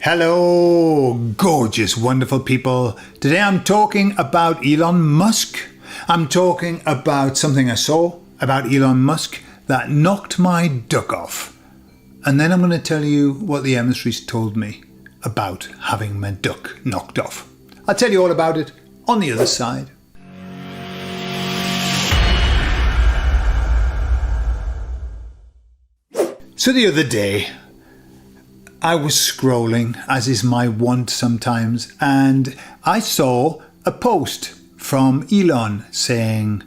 Hello, gorgeous, wonderful people. Today I'm talking about Elon Musk. I'm talking about something I saw about Elon Musk that knocked my duck off. And then I'm going to tell you what the emissaries told me about having my duck knocked off. I'll tell you all about it on the other side. So the other day, I was scrolling, as is my wont sometimes, and I saw a post from Elon saying,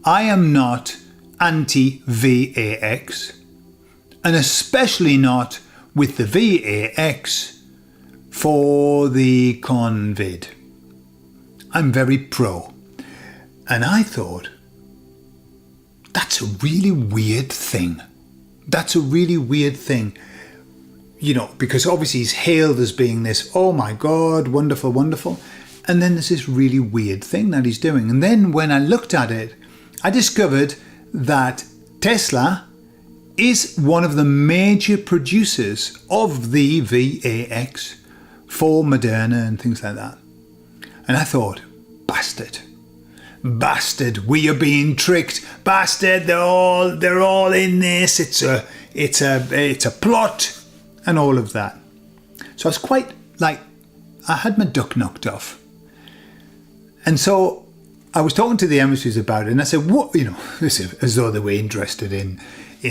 I am not anti-VAX, and especially not with the VAX for the COVID. I'm very pro. And I thought, that's a really weird thing. That's a really weird thing. You know, because obviously he's hailed as being this, oh my God, wonderful, wonderful. And then there's this really weird thing that he's doing. And then when I looked at it, I discovered that Tesla is one of the major producers of the VAX for Moderna and things like that. And I thought, bastard, we are being tricked. Bastard, they're all in this. It's a plot. And all of that. So I was quite like, I had my duck knocked off. And so I was talking to the emissaries about it, and I said, what, you know, as though they were interested in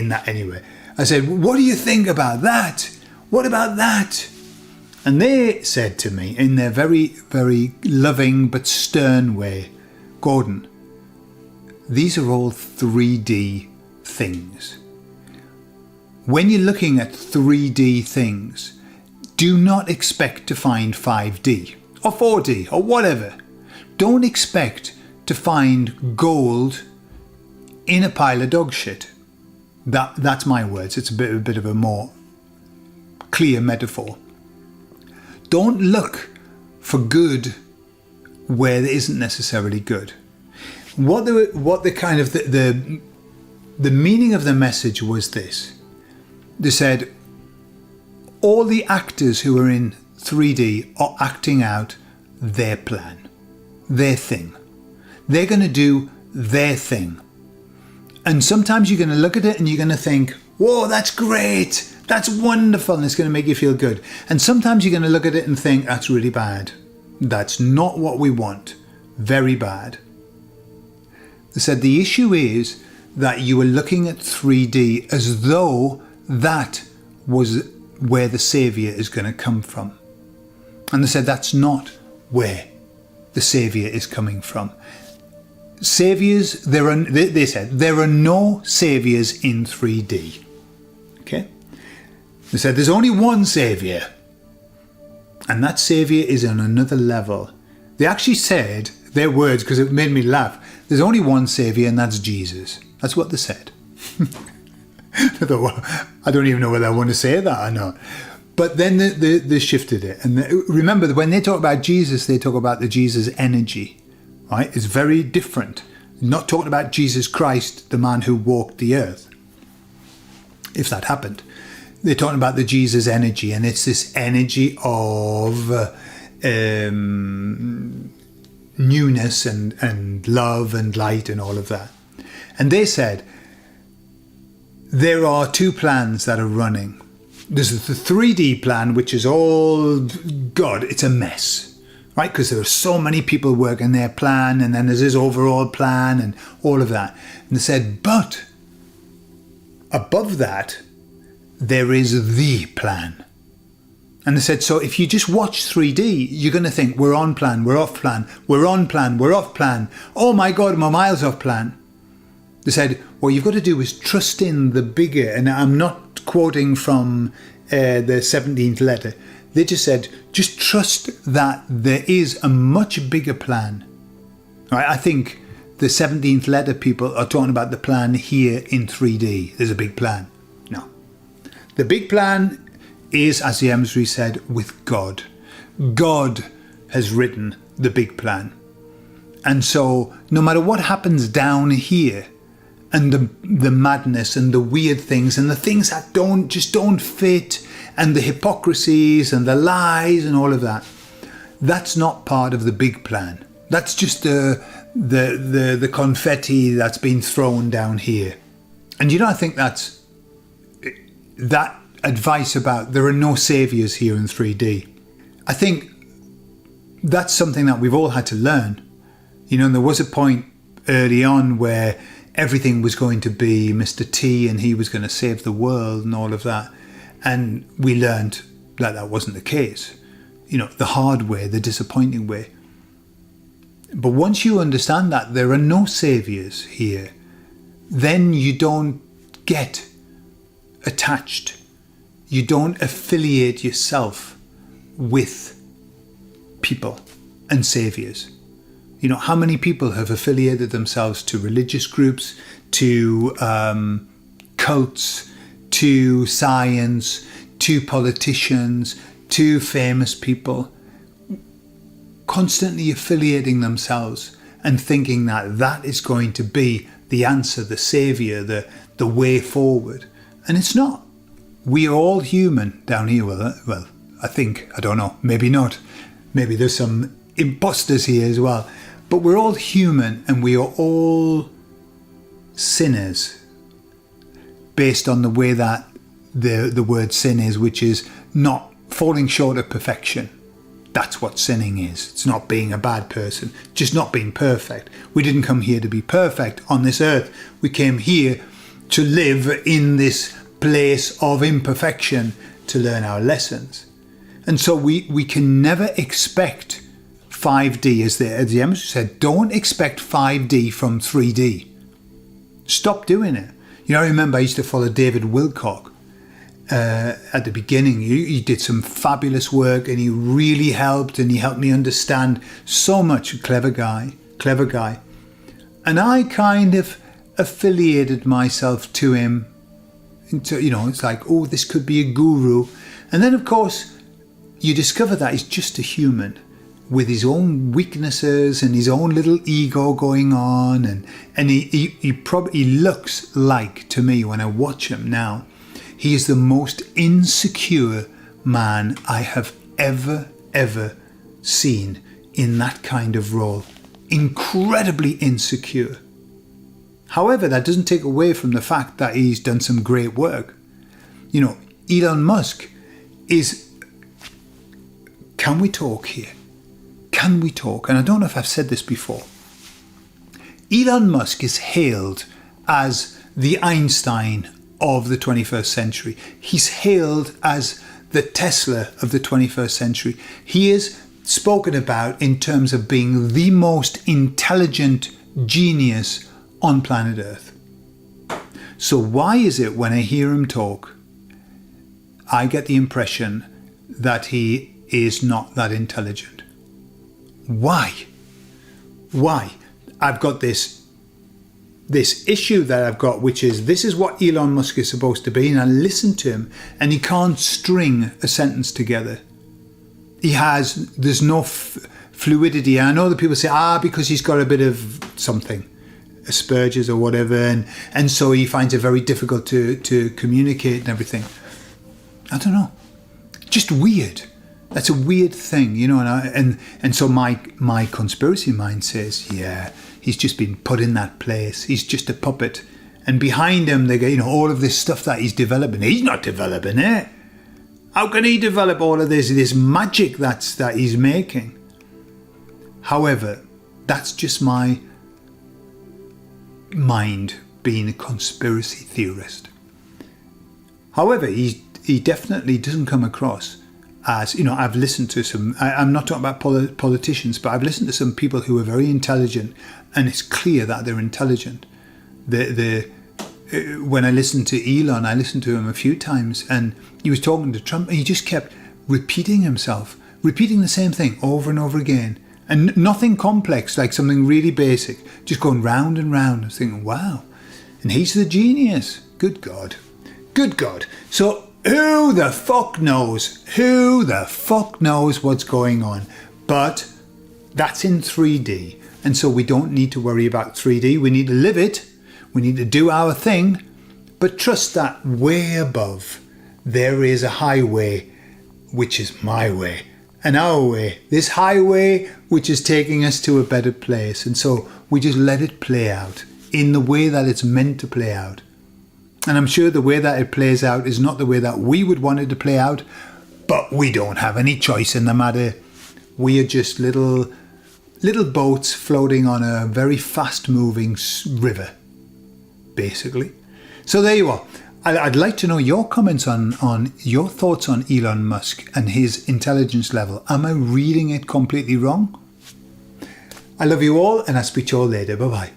that anyway. I said, what do you think about that? What about that? And they said to me in their very, very loving but stern way, Gordon, these are all 3D things. When you're looking at 3D things, do not expect to find 5D or 4D or whatever. Don't expect to find gold in a pile of dog shit. That's my words. It's a bit of a more clear metaphor. Don't look for good where there isn't necessarily good. What the kind of the meaning of the message was this. They said, all the actors who are in 3D are acting out their plan, their thing. They're going to do their thing. And sometimes you're going to look at it and you're going to think, whoa, that's great. That's wonderful. And it's going to make you feel good. And sometimes you're going to look at it and think, that's really bad. That's not what we want. Very bad. They said the issue is that you are looking at 3D as though that was where the saviour is going to come from. And they said that's not where the saviour is coming from. Saviours, they said, there are no saviours in 3D. Okay? They said there's only one saviour. And that saviour is on another level. They actually said, their words, because it made me laugh, there's only one saviour and that's Jesus. That's what they said. I thought, well, I don't even know whether I want to say that or not. But then they shifted it. And remember, when they talk about Jesus, they talk about the Jesus energy, right? It's very different. Not talking about Jesus Christ, the man who walked the earth, if that happened. They're talking about the Jesus energy, and it's this energy of newness and love and light and all of that. And they said, there are two plans that are running. There's the 3D plan, which is all, God, it's a mess, right? Because there are so many people working their plan, and then there's this overall plan and all of that. And they said, but above that, there is the plan. And they said, so if you just watch 3D, you're going to think, we're on plan, we're off plan, we're on plan, we're off plan. Oh my God, we're miles off plan. They said, what you've got to do is trust in the bigger, and I'm not quoting from the 17th letter. They just said, just trust that there is a much bigger plan. Right? I think the 17th letter people are talking about the plan here in 3D. There's a big plan. No. The big plan is, as the emissary said, with God. God has written the big plan. And so no matter what happens down here, and the madness and the weird things and the things that don't fit, and the hypocrisies and the lies and all of that. That's not part of the big plan. That's just the confetti that's been thrown down here. And I think that advice about there are no saviors here in 3D. I think that's something that we've all had to learn. And there was a point early on where everything was going to be Mr. T and he was going to save the world and all of that. And we learned that that wasn't the case. The hard way, the disappointing way. But once you understand that there are no saviors here, then you don't get attached. You don't affiliate yourself with people and saviors. How many people have affiliated themselves to religious groups, to cults, to science, to politicians, to famous people, constantly affiliating themselves and thinking that that is going to be the answer, the savior, the way forward. And it's not. We are all human down here. Well, I think, I don't know, maybe not. Maybe there's some imposters here as well. But we're all human and we are all sinners based on the way that the word sin is, which is not falling short of perfection. That's what sinning is. It's not being a bad person, just not being perfect. We didn't come here to be perfect on this earth. We came here to live in this place of imperfection to learn our lessons. And so we can never expect 5D, as the emissary said, don't expect 5D from 3D. Stop doing it. I remember I used to follow David Wilcock at the beginning. He did some fabulous work and he really helped, and he helped me understand so much. A clever guy. And I kind of affiliated myself to him. It's like, oh, this could be a guru. And then, of course, you discover that he's just a human with his own weaknesses and his own little ego going on. And he probably looks like, to me, when I watch him now, he is the most insecure man I have ever seen in that kind of role. Incredibly insecure. However, that doesn't take away from the fact that he's done some great work. Elon Musk is... Can we talk here? Can we talk? And I don't know if I've said this before. Elon Musk is hailed as the Einstein of the 21st century. He's hailed as the Tesla of the 21st century. He is spoken about in terms of being the most intelligent genius on planet Earth. So why is it when I hear him talk, I get the impression that he is not that intelligent? Why? I've got this issue that I've got, which is this is what Elon Musk is supposed to be, and I listen to him and he can't string a sentence together. There's no fluidity. I know that people say, because he's got a bit of something, Asperger's or whatever, and so he finds it very difficult to communicate and everything. I don't know. Just weird. That's a weird thing, and so my conspiracy mind says, yeah, he's just been put in that place. He's just a puppet. And behind him, they get, all of this stuff that he's developing. He's not developing it. How can he develop all of this magic that he's making? However, that's just my mind being a conspiracy theorist. However, he definitely doesn't come across as, I've listened to some, I'm not talking about politicians, but I've listened to some people who are very intelligent, and it's clear that they're intelligent. When I listened to Elon, I listened to him a few times, and he was talking to Trump, and he just kept repeating himself, repeating the same thing over and over again, and nothing complex, like something really basic, just going round and round. I was thinking, wow, and he's the genius. Good God. So who the fuck knows? Who the fuck knows what's going on? But that's in 3D. And so we don't need to worry about 3D. We need to live it. We need to do our thing, but trust that way above there is a highway, which is my way and our way. This highway which is taking us to a better place. And so we just let it play out in the way that it's meant to play out. And I'm sure the way that it plays out is not the way that we would want it to play out, but we don't have any choice in the matter. We are just little boats floating on a very fast moving river, basically. So there you are. I'd like to know your comments on your thoughts on Elon Musk and his intelligence level. Am I reading it completely wrong? I love you all, and I'll speak to you all later. Bye-bye.